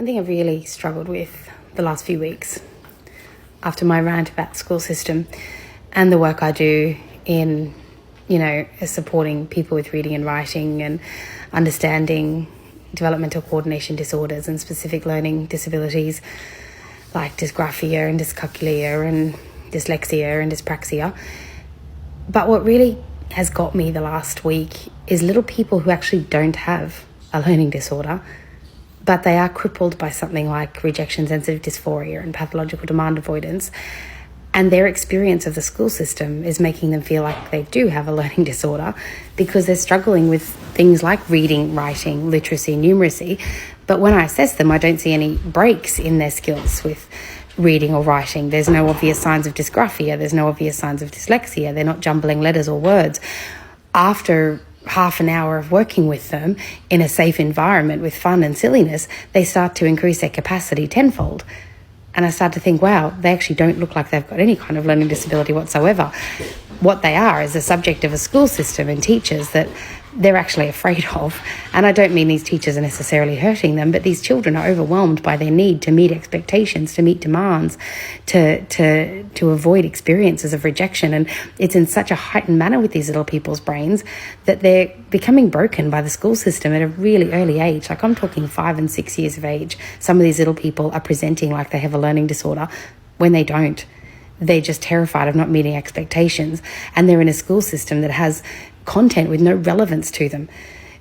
One thing I've really struggled with the last few weeks after my rant about the school system and the work I do in, supporting people with reading and writing and understanding developmental coordination disorders and specific learning disabilities like dysgraphia and dyscalculia and dyslexia and dyspraxia. But what really has got me the last week is little people who actually don't have a learning disorder, but they are crippled by something like rejection-sensitive dysphoria and pathological demand avoidance, and their experience of the school system is making them feel like they do have a learning disorder because they're struggling with things like reading, writing, literacy, numeracy. But when I assess them, I don't see any breaks in their skills with reading or writing. There's no obvious signs of dysgraphia. There's no obvious signs of dyslexia. They're not jumbling letters or words. After half an hour of working with them in a safe environment with fun and silliness, they start to increase their capacity tenfold. And I start to think, wow, they actually don't look like they've got any kind of learning disability whatsoever. What they are is the subject of a school system and teachers that they're actually afraid of. And I don't mean these teachers are necessarily hurting them, but these children are overwhelmed by their need to meet expectations, to meet demands, to avoid experiences of rejection. And it's in such a heightened manner with these little people's brains that they're becoming broken by the school system at a really early age. Like I'm talking 5 and 6 years of age. Some of these little people are presenting like they have a learning disorder when they don't. They're just terrified of not meeting expectations. And they're in a school system that has content with no relevance to them.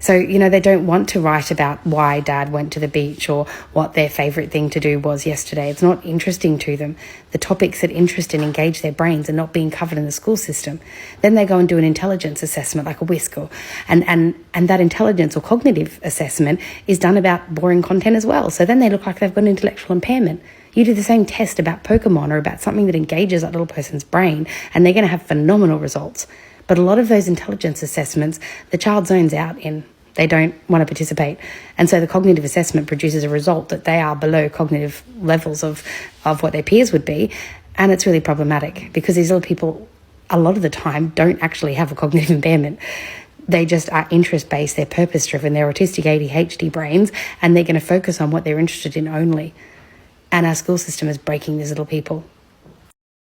So, they don't want to write about why dad went to the beach or what their favourite thing to do was yesterday. It's not interesting to them. The topics that interest and engage their brains are not being covered in the school system. Then they go and do an intelligence assessment like a WISC and that intelligence or cognitive assessment is done about boring content as well. So then they look like they've got an intellectual impairment. You do the same test about Pokemon or about something that engages that little person's brain and they're going to have phenomenal results. But a lot of those intelligence assessments, the child zones out in. They don't want to participate. And so the cognitive assessment produces a result that they are below cognitive levels of what their peers would be. And it's really problematic because these little people, a lot of the time, don't actually have a cognitive impairment. They just are interest-based, they're purpose-driven, they're autistic ADHD brains, and they're going to focus on what they're interested in only. And our school system is breaking these little people.